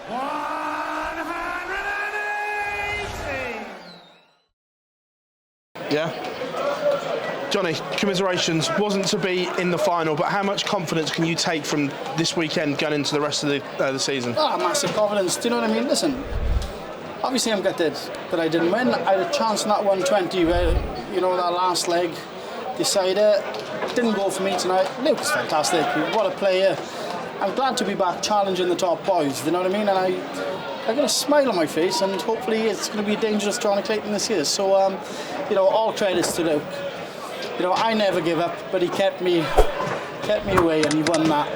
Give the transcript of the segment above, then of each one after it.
180. Yeah. Jonny, commiserations. Wasn't to be in the final, but how much confidence can you take from this weekend going into the rest of the season? Oh, massive confidence. Do you know what I mean? Listen, obviously I'm gutted that I didn't win. I had a chance in that 120 where, you know, that last leg decider didn't go for me tonight. Luke is fantastic. What a player. I'm glad to be back challenging the top boys. You know what I mean? And I got a smile on my face, and hopefully it's going to be a dangerous Jonny Clayton this year. So, you know, all credits to Luke. You know, I never give up, but he kept me away, and he won that.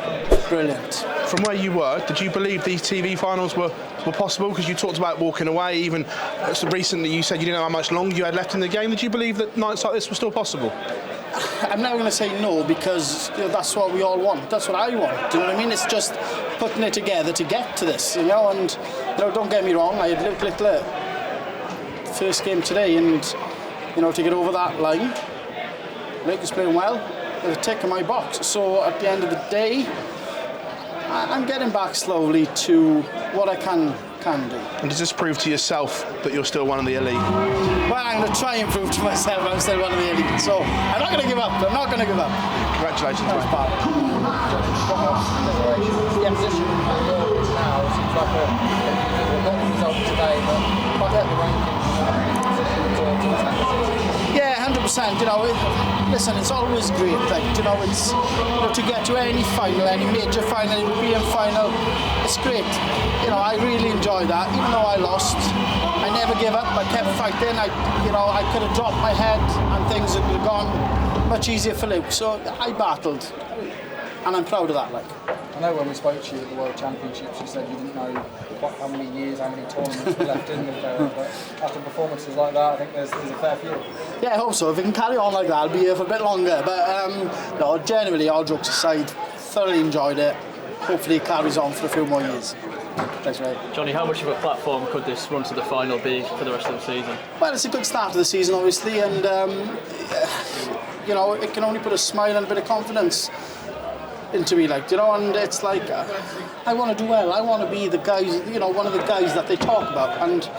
Brilliant. From where you were, did you believe these TV finals were possible? Because you talked about walking away. Even so recently, you said you didn't know how much longer you had left in the game. Did you believe that nights like this were still possible? I'm never going to say no, because you know, that's what we all want. That's what I want. Do you know what I mean? It's just putting it together to get to this, you know. And you know, don't get me wrong. I had Luke Littler first game today, and you know, to get over that line, Luke is playing well. There's a tick in my box. So at the end of the day, I'm getting back slowly to what I can do. And does this prove to yourself that you're still one of the elite? Well, I'm going to try and prove to myself I'm still one of the elite. So I'm not going to give up. I'm not going to give up. Congratulations, mate. The position now seems like a not the result today, but quite the rankings. Yeah, 100%. You know, listen, it's always great. Like, you know, it's to get to any final, any major final, European final, it's great. You know, I really enjoy that. Even though I lost, I never gave up. I kept fighting. I could have dropped my head, and things would have gone much easier for Luke. So I battled, and I'm proud of that. Like, I know when we spoke to you at the World Championships, you said you didn't know quite how many years, how many tournaments were left in the Ferret, but after performances like that, I think there's a fair few. Yeah, I hope so. If it can carry on like that, I'll be here for a bit longer. But no, generally, all jokes aside, thoroughly enjoyed it. Hopefully it carries on for a few more years. Thanks, mate. Jonny, how much of a platform could this run to the final be for the rest of the season? Well, it's a good start to the season, obviously, and you know, it can only put a smile and a bit of confidence into me, like, you know, and it's like I want to do well. I want to be the guys, you know, one of the guys that they talk about, and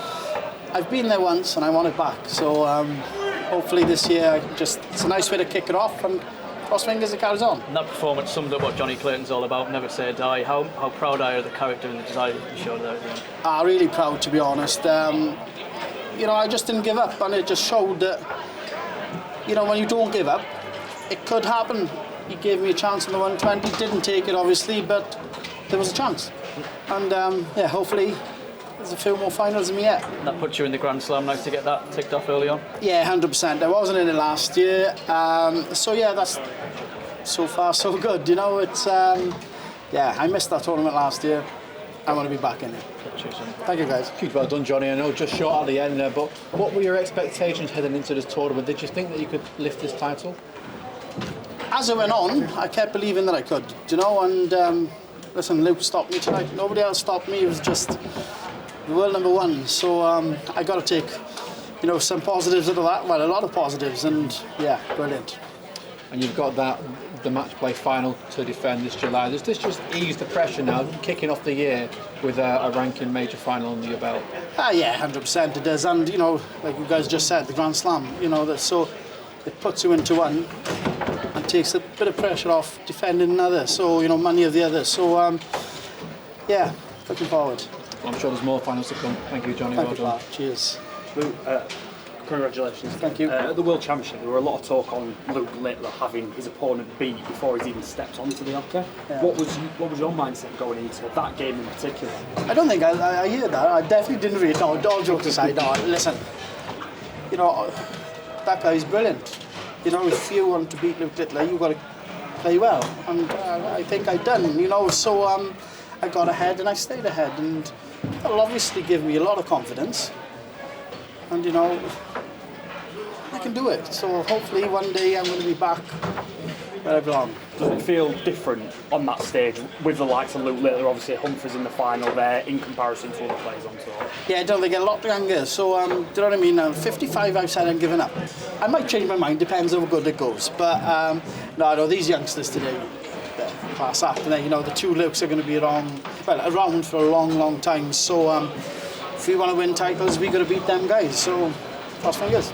I've been there once, and I want it back. So hopefully this year, it's a nice way to kick it off, and cross fingers it carries on. And that performance summed up what Jonny Clayton's all about. Never say die. How proud are you of the character and the desire that you showed there at the end? Really proud, to be honest. You know, I just didn't give up, and it just showed that, you know, when you don't give up, it could happen. He gave me a chance in the 120, didn't take it obviously, but there was a chance. And yeah, hopefully there's a few more finals in me yet. That puts you in the Grand Slam now to get that ticked off early on? Yeah, 100%. I wasn't in it last year. So yeah, that's so far so good. You know, it's, yeah, I missed that tournament last year. I want to be back in it. Thank you, guys. Huge well done, Jonny. I know just short at the end there, but what were your expectations heading into this tournament? Did you think that you could lift this title? As I went on, I kept believing that I could, you know, and listen, Luke stopped me tonight. Nobody else stopped me. It was just the world number one. So I got to take, you know, some positives out of that. Well, a lot of positives, and yeah, brilliant. And you've got the match play final to defend this July. Does this just ease the pressure now, kicking off the year with a ranking major final under your belt? Yeah, 100% it does. And, you know, like you guys just said, the Grand Slam, you know, so it puts you into one and takes a bit of pressure off defending another. So, you know, many of the others. So, yeah, looking forward. Well, I'm sure there's more finals to come. Thank you, Jonny. Thank Well done. Cheers. Congratulations. Thank you. At the World Championship, there were a lot of talk on Luke Littler having his opponent beat before he's even stepped onto the octa. Yeah. What was your mindset going into that game in particular? I don't think I hear that. I definitely didn't read. No, all jokes aside, no, listen. You know, that guy's brilliant. You know, if you want to beat Luke Littler, you've got to play well. And I think I've done, you know, so I got ahead and I stayed ahead. And that'll obviously give me a lot of confidence. And, you know, I can do it. So hopefully one day I'm going to be back where I belong. Does it feel different on that stage with the likes of Luke Littler? Obviously, Humphries in the final there in comparison to other players on tour. Yeah, I don't think a lot younger. So, do you know what I mean? 55, I've said I'm giving up. I might change my mind, depends how good it goes. But no, these youngsters today, class act. You know, the two Lukes are going to be around around for a long time. So if we want to win titles, we got to beat them guys. So cross fingers.